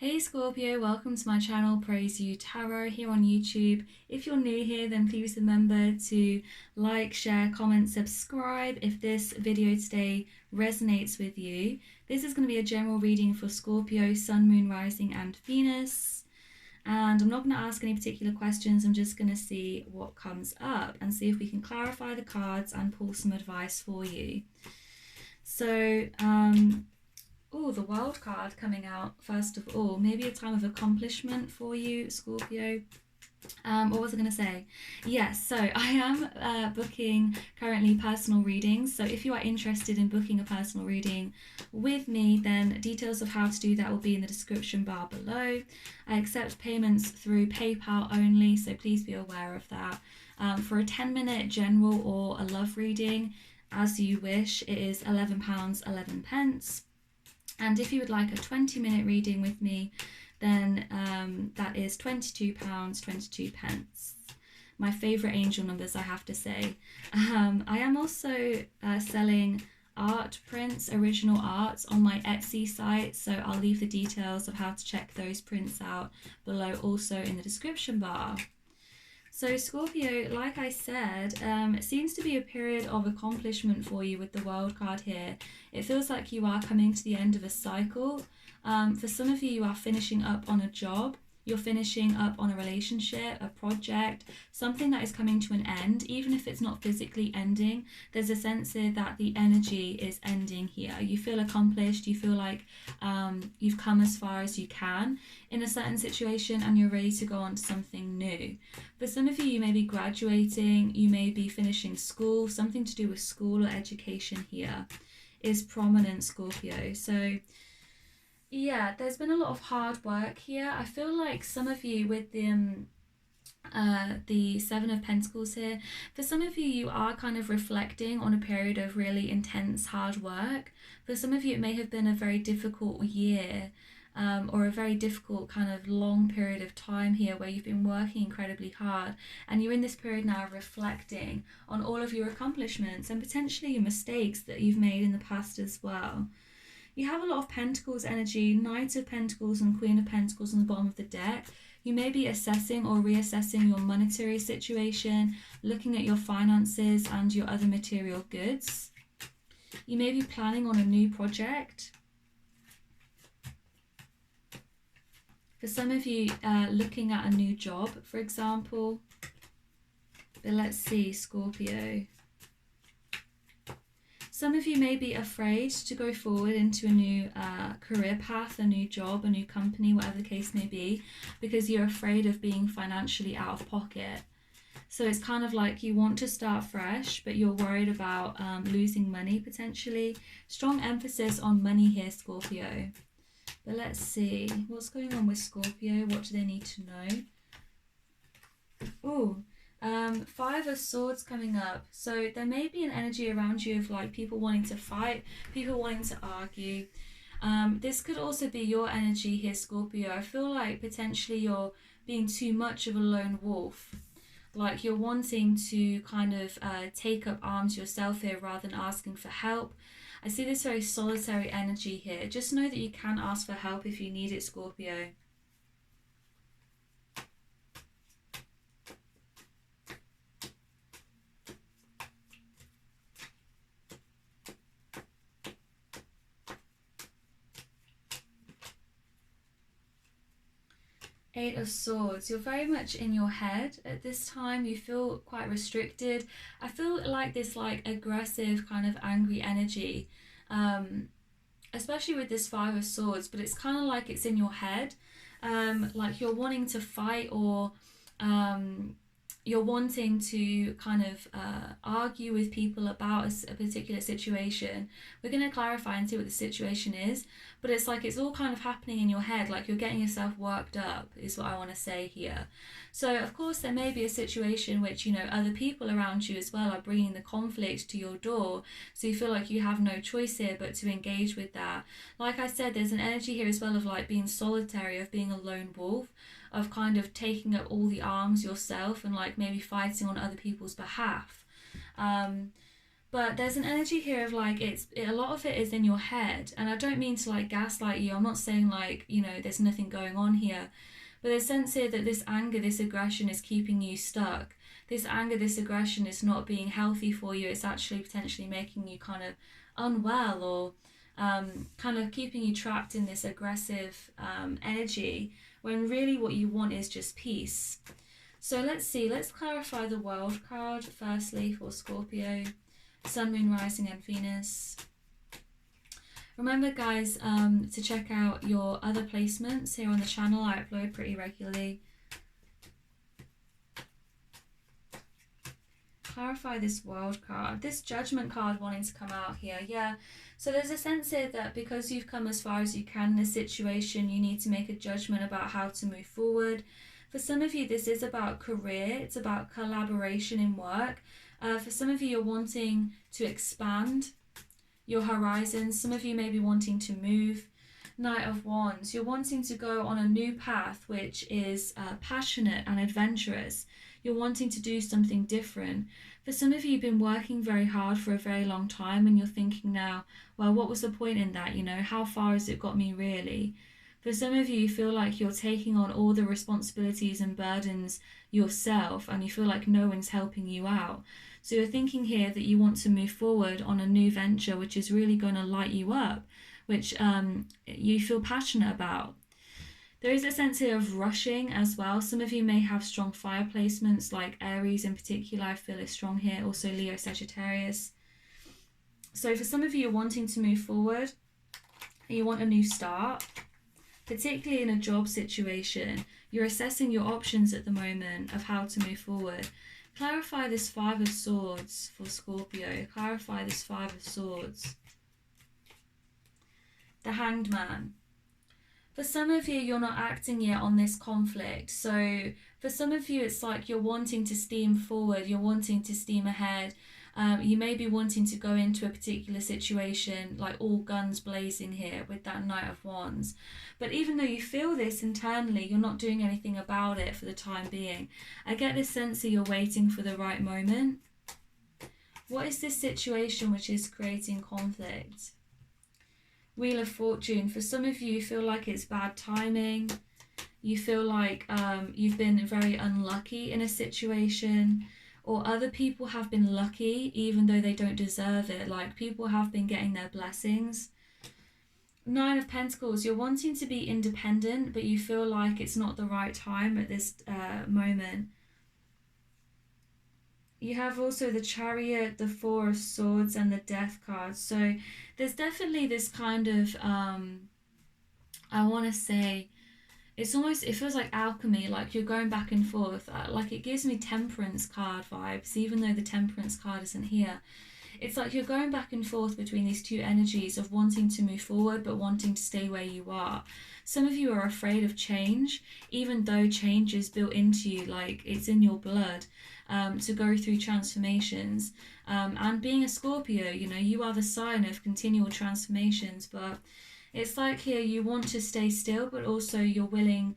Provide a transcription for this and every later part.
Hey Scorpio, welcome to my channel Praise You Tarot here on YouTube. If you're new here, then please remember to like, share, comment, subscribe if this video today resonates with you. This is going to be a general reading for Scorpio, Sun, Moon, Rising and Venus. And I'm not going to ask any particular questions, I'm just going to see what comes up and see if we can clarify the cards and pull some advice for you. So, oh, the World card coming out first of all. Maybe a time of accomplishment for you, Scorpio. What was I going to say? Yes, so I am booking currently personal readings. So if you are interested in booking a personal reading with me, then details of how to do that will be in the description bar below. I accept payments through PayPal only, so please be aware of that. For a 10-minute general or a love reading, as you wish, it is £11.11. And if you would like a 20-minute reading with me, then that is £22.22. My favourite angel numbers, I have to say. I am also selling art prints, original art, on my Etsy site, so I'll leave the details of how to check those prints out below also in the description bar. So Scorpio, like I said, it seems to be a period of accomplishment for you with the World card here. It feels like you are coming to the end of a cycle. For some of you, you are finishing up on a job. You're finishing up on a relationship, a project, something that is coming to an end. Even if it's not physically ending, there's a sense here that the energy is ending here. You feel accomplished. You feel like you've come as far as you can in a certain situation and you're ready to go on to something new. For some of you, you may be graduating, you may be finishing school. Something to do with school or education here is prominent, Scorpio. So yeah, there's been a lot of hard work here. I feel like some of you with the Seven of Pentacles here, for some of you, you are kind of reflecting on a period of really intense hard work. For some of you, it may have been a very difficult year, or a very difficult kind of long period of time here where you've been working incredibly hard, and you're in this period now reflecting on all of your accomplishments and potentially your mistakes that you've made in the past as well. You have a lot of Pentacles energy, Knight of Pentacles and Queen of Pentacles on the bottom of the deck. You may be assessing or reassessing your monetary situation, looking at your finances and your other material goods. You may be planning on a new project. For some of you, looking at a new job, for example. But let's see, Scorpio. Some of you may be afraid to go forward into a new career path, a new job, a new company, whatever the case may be, because you're afraid of being financially out of pocket. So it's kind of like you want to start fresh, but you're worried about losing money potentially. Strong emphasis on money here, Scorpio. But let's see, what's going on with Scorpio? What do they need to know? Oh. Five of Swords coming up. So there may be an energy around you of like people wanting to fight, people wanting to argue. This could also be your energy here, Scorpio. I feel like potentially you're being too much of a lone wolf. Like you're wanting to kind of take up arms yourself here rather than asking for help. I see this very solitary energy here. Just know that you can ask for help if you need it, Scorpio. Eight of Swords. You're very much in your head at this time. You feel quite restricted. I feel like this like aggressive kind of angry energy, especially with this Five of Swords, but it's kind of like it's in your head, like you're wanting to fight or you're wanting to kind of argue with people about a particular situation. We're going to clarify and see what the situation is, but it's like it's all kind of happening in your head, like you're getting yourself worked up is what I want to say here. So of course there may be a situation which, you know, other people around you as well are bringing the conflict to your door, so you feel like you have no choice here but to engage with that. Like I said, there's an energy here as well of like being solitary, of being a lone wolf, of kind of taking up all the arms yourself and like maybe fighting on other people's behalf. But there's an energy here of like a lot of it is in your head, and I don't mean to like gaslight you. I'm not saying like, you know, there's nothing going on here, but there's a sense here that this anger, this aggression is keeping you stuck. This anger, this aggression is not being healthy for you. It's actually potentially making you kind of unwell, or kind of keeping you trapped in this aggressive energy, when really what you want is just peace. So let's see, let's clarify the World card firstly for Scorpio, Sun, Moon, Rising and Venus. Remember guys, to check out your other placements here on the channel. I upload pretty regularly. Clarify this World card, this Judgment card wanting to come out here. Yeah, so there's a sense here that because you've come as far as you can in this situation, you need to make a judgment about how to move forward. For some of you, this is about career. It's about collaboration in work. For some of you, you're wanting to expand your horizons. Some of you may be wanting to move. Knight of Wands, you're wanting to go on a new path, which is passionate and adventurous. You're wanting to do something different. For some of you, you've been working very hard for a very long time, and you're thinking now, well, what was the point in that? You know, how far has it got me really? For some of you, you feel like you're taking on all the responsibilities and burdens yourself, and you feel like no one's helping you out. So you're thinking here that you want to move forward on a new venture, which is really going to light you up, which you feel passionate about. There is a sense here of rushing as well. Some of you may have strong fire placements, like Aries in particular, I feel is strong here. Also Leo, Sagittarius. So for some of you, you're wanting to move forward. You want a new start, particularly in a job situation. You're assessing your options at the moment of how to move forward. Clarify this Five of Swords for Scorpio. Clarify this Five of Swords. The Hanged Man. For some of you, you're not acting yet on this conflict. So for some of you, it's like you're wanting to steam forward. You're wanting to steam ahead. You may be wanting to go into a particular situation like all guns blazing here with that Knight of Wands. But even though you feel this internally, you're not doing anything about it for the time being. I get this sense that you're waiting for the right moment. What is this situation which is creating conflict? Wheel of Fortune. For some of you, you feel like it's bad timing. You feel like you've been very unlucky in a situation, or other people have been lucky even though they don't deserve it. Like people have been getting their blessings. Nine of Pentacles. You're wanting to be independent, but you feel like it's not the right time at this moment. You have also the Chariot, the Four of Swords, and the Death card. So there's definitely this kind of, I want to say, it's almost, it feels like alchemy, like you're going back and forth. Like it gives me Temperance card vibes, even though the Temperance card isn't here. It's like you're going back and forth between these two energies of wanting to move forward but wanting to stay where you are. Some of you are afraid of change, even though change is built into you, like it's in your blood, to go through transformations. And being a Scorpio, you know, you are the sign of continual transformations, but it's like here you want to stay still, but also you're willing,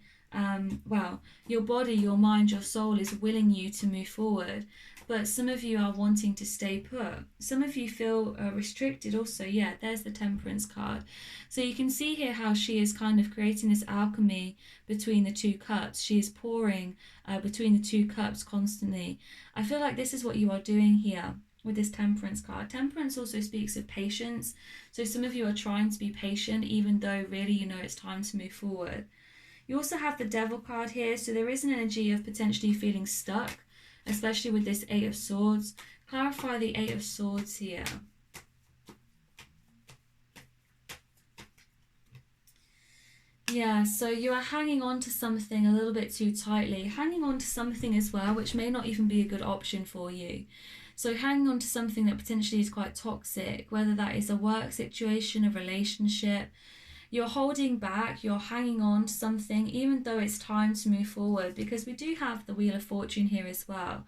well, your body, your mind, your soul is willing you to move forward. But some of you are wanting to stay put. Some of you feel restricted also. Yeah, there's the Temperance card. So you can see here how she is kind of creating this alchemy between the two cups. She is pouring between the two cups constantly. I feel like this is what you are doing here with this Temperance card. Temperance also speaks of patience. So some of you are trying to be patient, even though really you know it's time to move forward. You also have the Devil card here. So there is an energy of potentially feeling stuck, especially with this Eight of Swords. Clarify the Eight of Swords here. Yeah, so you are hanging on to something a little bit too tightly. Hanging on to something as well, which may not even be a good option for you. So hanging on to something that potentially is quite toxic, whether that is a work situation, a relationship. You're holding back, you're hanging on to something, even though it's time to move forward, because we do have the Wheel of Fortune here as well.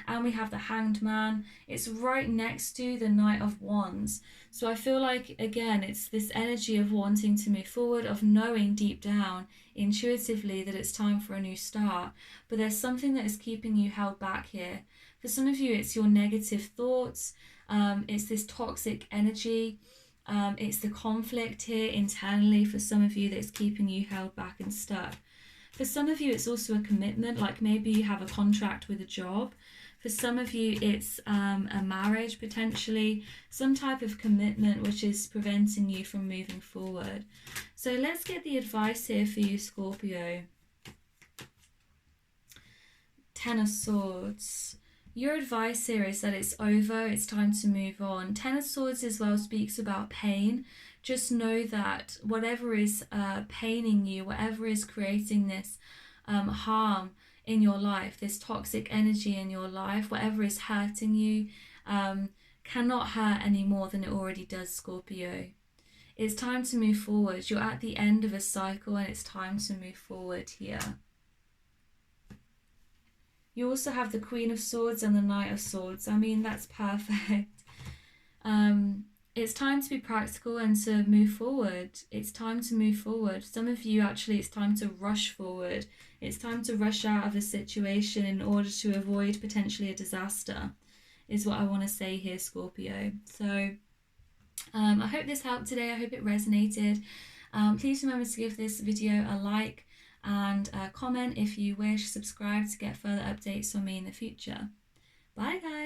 And we have the Hanged Man. It's right next to the Knight of Wands. So I feel like, again, it's this energy of wanting to move forward, of knowing deep down, intuitively, that it's time for a new start. But there's something that is keeping you held back here. For some of you, it's your negative thoughts. It's this toxic energy. It's the conflict here internally for some of you that's keeping you held back and stuck. For some of you, it's also a commitment, like maybe you have a contract with a job. For some of you, it's a marriage potentially, some type of commitment which is preventing you from moving forward. So let's get the advice here for you, Scorpio. Ten of Swords. Your advice here is that it's over, it's time to move on. Ten of Swords as well speaks about pain. Just know that whatever is paining you, whatever is creating this harm in your life, this toxic energy in your life, whatever is hurting you, cannot hurt any more than it already does, Scorpio. It's time to move forward. You're at the end of a cycle and it's time to move forward here. You also have the Queen of Swords and the Knight of Swords. I mean, that's perfect. It's time to be practical and to move forward. It's time to move forward. Some of you, actually, it's time to rush forward. It's time to rush out of a situation in order to avoid potentially a disaster, is what I want to say here, Scorpio. So I hope this helped today. I hope it resonated. Please remember to give this video a like and comment if you wish. Subscribe to get further updates from me in the future. Bye guys.